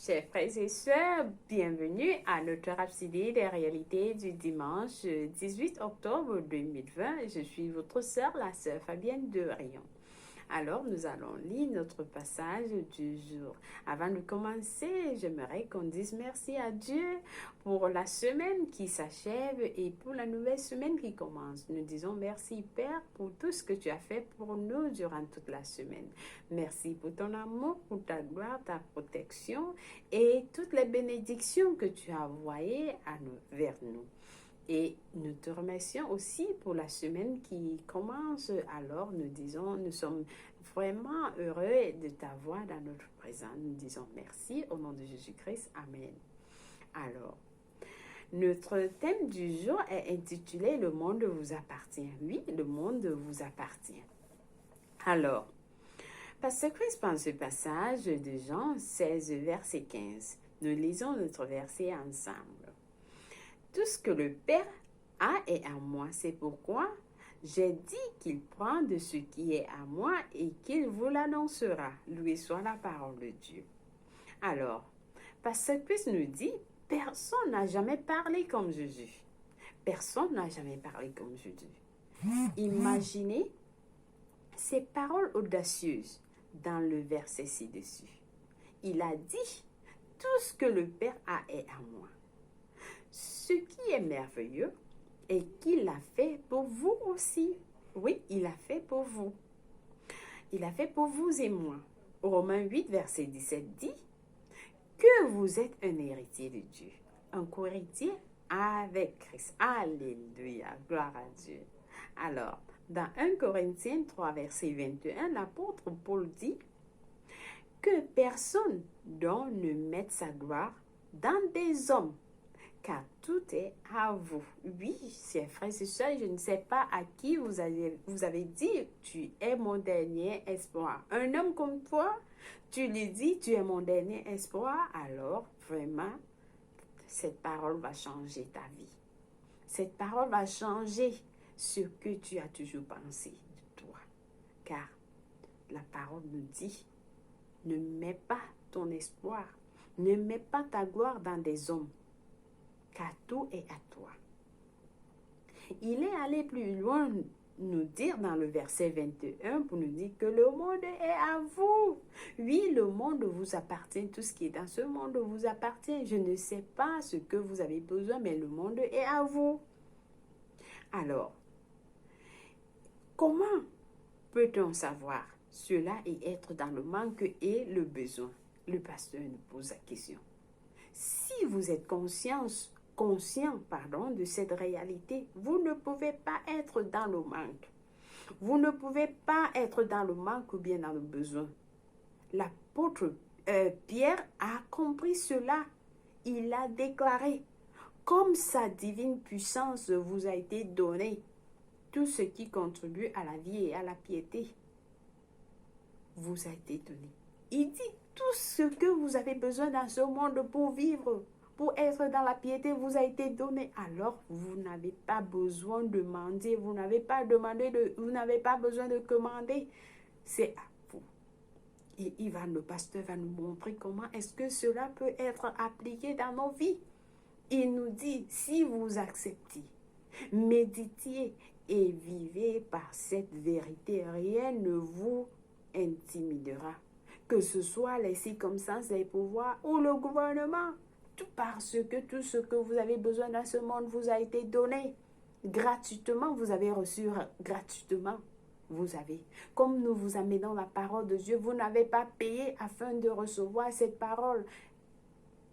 Chers frères et sœurs, bienvenue à notre rhapsodie des réalités du dimanche 18 octobre 2020. Je suis votre sœur, la sœur Fabienne de Rion. Alors, nous allons lire notre passage du jour. Avant de commencer, j'aimerais qu'on dise merci à Dieu pour la semaine qui s'achève et pour la nouvelle semaine qui commence. Nous disons merci, Père, pour tout ce que tu as fait pour nous durant toute la semaine. Merci pour ton amour, pour ta gloire, ta protection et toutes les bénédictions que tu as envoyées vers nous. Et nous te remercions aussi pour la semaine qui commence. Alors, nous sommes vraiment heureux de t'avoir dans notre présence. Nous disons merci au nom de Jésus-Christ. Amen. Alors, notre thème du jour est intitulé « Le monde vous appartient ». Oui, le monde vous appartient. Alors, Pasteur Chris prend ce passage de Jean 16, verset 15. Nous lisons notre verset ensemble. Tout ce que le Père a est à moi. C'est pourquoi j'ai dit qu'il prend de ce qui est à moi et qu'il vous l'annoncera. Loué soit la parole de Dieu. Alors, Pasteur Chris nous dit, personne n'a jamais parlé comme Jésus. Personne n'a jamais parlé comme Jésus. Imaginez ces paroles audacieuses dans le verset ci-dessus. Il a dit, tout ce que le Père a est à moi. Ce qui est merveilleux est qu'il l'a fait pour vous aussi. Oui, il l'a fait pour vous. Il l'a fait pour vous et moi. Romains 8, verset 17 dit que vous êtes un héritier de Dieu, un co-héritier avec Christ. Alléluia, gloire à Dieu. Alors, dans 1 Corinthiens 3, verset 21, l'apôtre Paul dit que personne donc ne mette sa gloire dans des hommes, car tout est à vous. Oui, chers frères et sœurs, je ne sais pas à qui vous avez dit, tu es mon dernier espoir. Un homme comme toi, tu lui dis, tu es mon dernier espoir, alors vraiment, cette parole va changer ta vie. Cette parole va changer ce que tu as toujours pensé de toi. Car la parole nous dit, ne mets pas ton espoir, ne mets pas ta gloire dans des hommes, car tout est à toi. Il est allé plus loin nous dire dans le verset 21 pour nous dire que le monde est à vous. Oui, le monde vous appartient, tout ce qui est dans ce monde vous appartient. Je ne sais pas ce que vous avez besoin, mais le monde est à vous. Alors, comment peut-on savoir cela et être dans le manque et le besoin? Le pasteur nous pose la question. Si vous êtes conscient de cette réalité, vous ne pouvez pas être dans le manque. Vous ne pouvez pas être dans le manque ou bien dans le besoin. L'apôtre Pierre a compris cela. Il a déclaré, comme sa divine puissance vous a été donnée, tout ce qui contribue à la vie et à la piété vous a été donné. Il dit, tout ce que vous avez besoin dans ce monde pour vivre, pour être dans la piété, vous a été donné. Alors, vous n'avez pas besoin de demander, vous n'avez pas besoin de commander. C'est à vous. Et le pasteur va nous montrer comment est-ce que cela peut être appliqué dans nos vies. Il nous dit, si vous acceptez, méditez et vivez par cette vérité, rien ne vous intimidera. Que ce soit les circonstances, les pouvoirs ou le gouvernement. Parce que tout ce que vous avez besoin dans ce monde vous a été donné gratuitement, vous avez reçu gratuitement. Vous avez, comme nous vous amenons la parole de Dieu, vous n'avez pas payé afin de recevoir cette parole.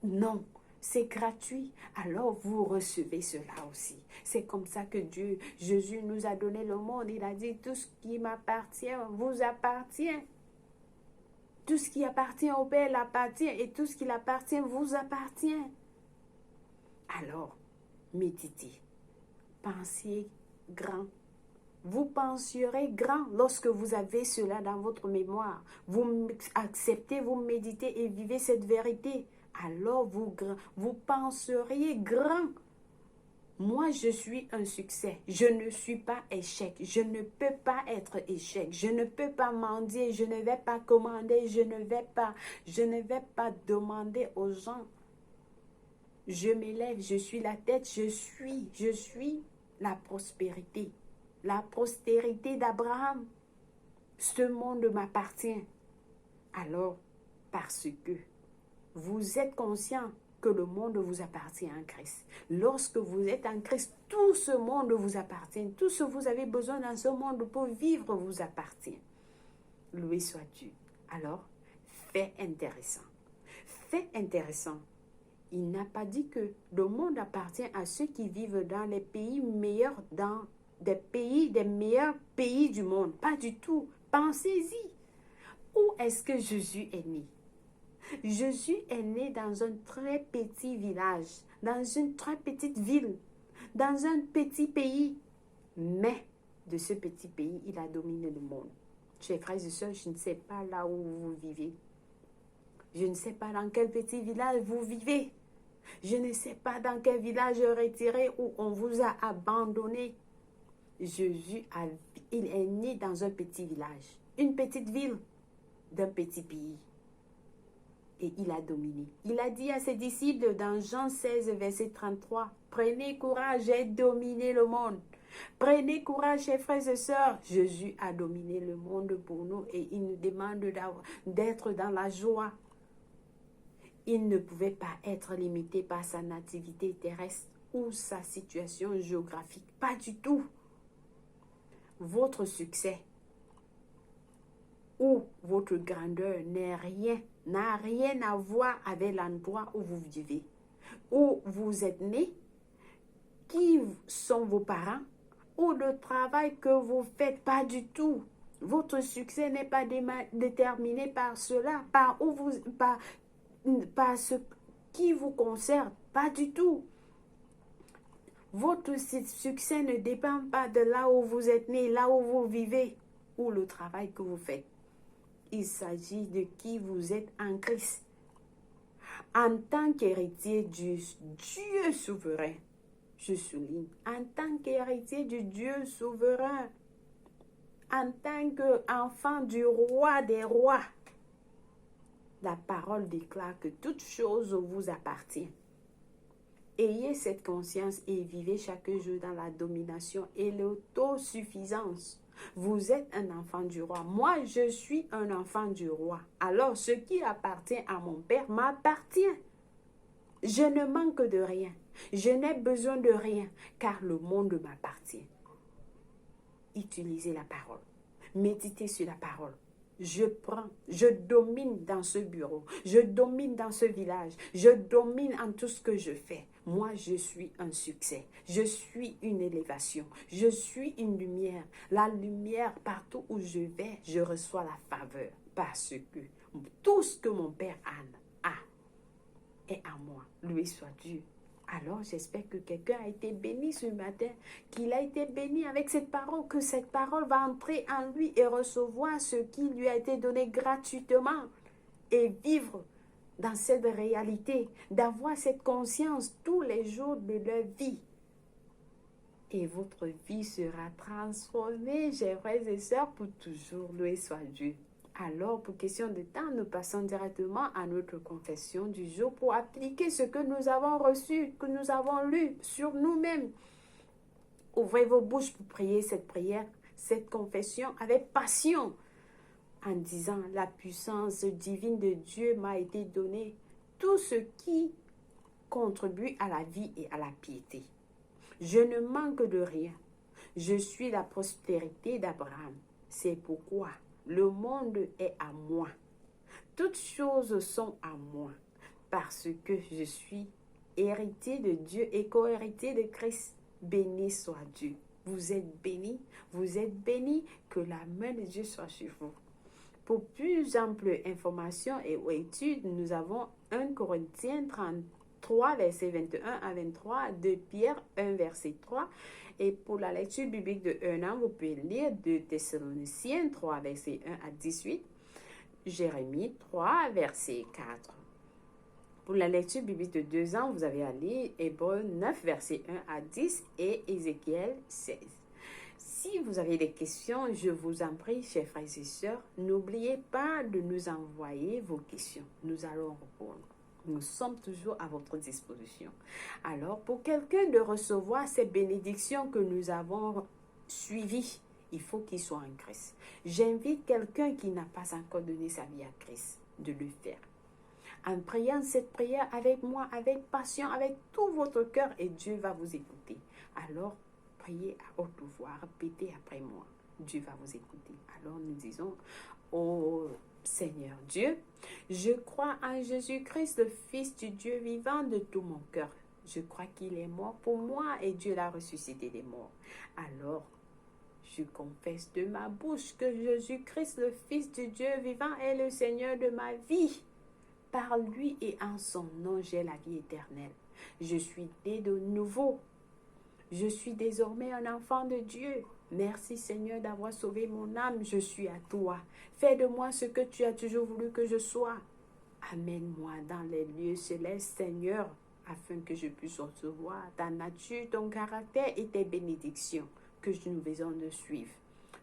Non, c'est gratuit. Alors vous recevez cela aussi. C'est comme ça que Jésus nous a donné le monde. Il a dit, tout ce qui m'appartient vous appartient. Tout ce qui appartient au Père l'appartient et tout ce qui l'appartient vous appartient. Alors, méditez, pensez grand. Vous penserez grand lorsque vous avez cela dans votre mémoire. Vous acceptez, vous méditez et vivez cette vérité. Alors, vous penseriez grand. Moi, je suis un succès. Je ne suis pas échec. Je ne peux pas être échec. Je ne peux pas mendier. Je ne vais pas commander. Je ne vais pas demander aux gens. Je m'élève. Je suis la tête. Je suis la prospérité. La postérité d'Abraham. Ce monde m'appartient. Alors, parce que vous êtes conscient que le monde vous appartient en Christ. Lorsque vous êtes en Christ, tout ce monde vous appartient. Tout ce que vous avez besoin dans ce monde pour vivre vous appartient. Loué soit Dieu. Alors, fait intéressant. Fait intéressant. Il n'a pas dit que le monde appartient à ceux qui vivent dans les pays meilleurs, dans des meilleurs pays du monde. Pas du tout. Pensez-y. Où est-ce que Jésus est né? Jésus est né dans un très petit village, dans une très petite ville, dans un petit pays. Mais de ce petit pays, il a dominé le monde. Chers frères et sœurs, je ne sais pas là où vous vivez. Je ne sais pas dans quel petit village vous vivez. Je ne sais pas dans quel village retiré où on vous a abandonné. Jésus, il est né dans un petit village, une petite ville d'un petit pays. Et il a dominé. Il a dit à ses disciples dans Jean 16, verset 33, « Prenez courage, j'ai dominé le monde. » Prenez courage, chers frères et sœurs. Jésus a dominé le monde pour nous et il nous demande d'être dans la joie. Il ne pouvait pas être limité par sa nativité terrestre ou sa situation géographique. Pas du tout. Votre succès ou votre grandeur n'a rien à voir avec l'endroit où vous vivez, où vous êtes né, qui sont vos parents, ou le travail que vous faites. Pas du tout. Votre succès n'est pas déterminé par cela, par ce qui vous concerne. Pas du tout. Votre succès ne dépend pas de là où vous êtes né, là où vous vivez, ou le travail que vous faites. Il s'agit de qui vous êtes en Christ. En tant qu'héritier du Dieu souverain, je souligne, en tant qu'héritier du Dieu souverain, en tant qu'enfant du roi des rois, la parole déclare que toute chose vous appartient. Ayez cette conscience et vivez chaque jour dans la domination et l'autosuffisance. Vous êtes un enfant du roi. Moi, je suis un enfant du roi. Alors, ce qui appartient à mon Père m'appartient. Je ne manque de rien. Je n'ai besoin de rien, car le monde m'appartient. Utilisez la parole. Méditez sur la parole. Je domine dans ce bureau, je domine dans ce village, je domine en tout ce que je fais. Moi, je suis un succès, je suis une élévation, je suis une lumière. La lumière, partout où je vais, je reçois la faveur parce que tout ce que mon Père a est à moi. Loué soit Dieu. Alors, j'espère que quelqu'un a été béni ce matin, qu'il a été béni avec cette parole, que cette parole va entrer en lui et recevoir ce qui lui a été donné gratuitement et vivre dans cette réalité, d'avoir cette conscience tous les jours de leur vie. Et votre vie sera transformée, chers frères et sœurs, pour toujours. Loué soit Dieu. Alors, pour question de temps, nous passons directement à notre confession du jour pour appliquer ce que nous avons reçu, que nous avons lu sur nous-mêmes. Ouvrez vos bouches pour prier cette prière, cette confession avec passion, en disant « La puissance divine de Dieu m'a été donnée, tout ce qui contribue à la vie et à la piété. Je ne manque de rien. Je suis la prospérité d'Abraham. C'est pourquoi le monde est à moi. Toutes choses sont à moi parce que je suis héritier de Dieu et co-héritier de Christ. Béni soit Dieu. Vous êtes bénis, que la main de Dieu soit sur vous. Pour plus ample information et études, nous avons 1 Corinthiens 33, verset 21 à 23, 2 Pierre 1, verset 3. Et pour la lecture biblique de 1 an, vous pouvez lire 2 Thessaloniciens 3, verset 1 à 18, Jérémie 3, verset 4. Pour la lecture biblique de 2 ans, vous avez à lire Hébreux 9, versets 1 à 10 et Ézéchiel 16. Si vous avez des questions, je vous en prie, chers frères et sœurs, n'oubliez pas de nous envoyer vos questions. Nous allons répondre. Nous sommes toujours à votre disposition. Alors, pour quelqu'un de recevoir ces bénédictions que nous avons suivies, il faut qu'il soit en Christ. J'invite quelqu'un qui n'a pas encore donné sa vie à Christ de le faire. En priant cette prière avec moi, avec passion, avec tout votre cœur, et Dieu va vous écouter. Alors, priez à haute voix, répétez après moi. Dieu va vous écouter. Alors nous disons, ô Seigneur Dieu, je crois en Jésus-Christ, le Fils du Dieu vivant de tout mon cœur. Je crois qu'il est mort pour moi et Dieu l'a ressuscité des morts. Alors, je confesse de ma bouche que Jésus-Christ, le Fils du Dieu vivant, est le Seigneur de ma vie. Par lui et en son nom, j'ai la vie éternelle. Je suis né de nouveau. Je suis désormais un enfant de Dieu. Merci Seigneur d'avoir sauvé mon âme. Je suis à toi. Fais de moi ce que tu as toujours voulu que je sois. Amène-moi dans les lieux célestes, Seigneur, afin que je puisse recevoir ta nature, ton caractère et tes bénédictions que nous besoin de suivre.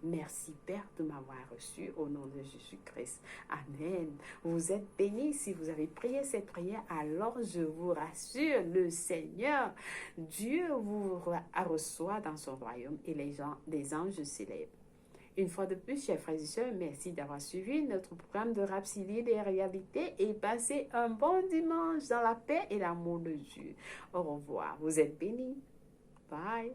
Merci Père de m'avoir reçu au nom de Jésus-Christ. Amen. Vous êtes bénis si vous avez prié cette prière. Alors je vous rassure, le Seigneur, Dieu vous reçoit dans son royaume et les anges célèbrent. Une fois de plus, chers frères et sœurs, merci d'avoir suivi notre programme de Rhapsodie des réalités et passez un bon dimanche dans la paix et l'amour de Dieu. Au revoir. Vous êtes bénis. Bye.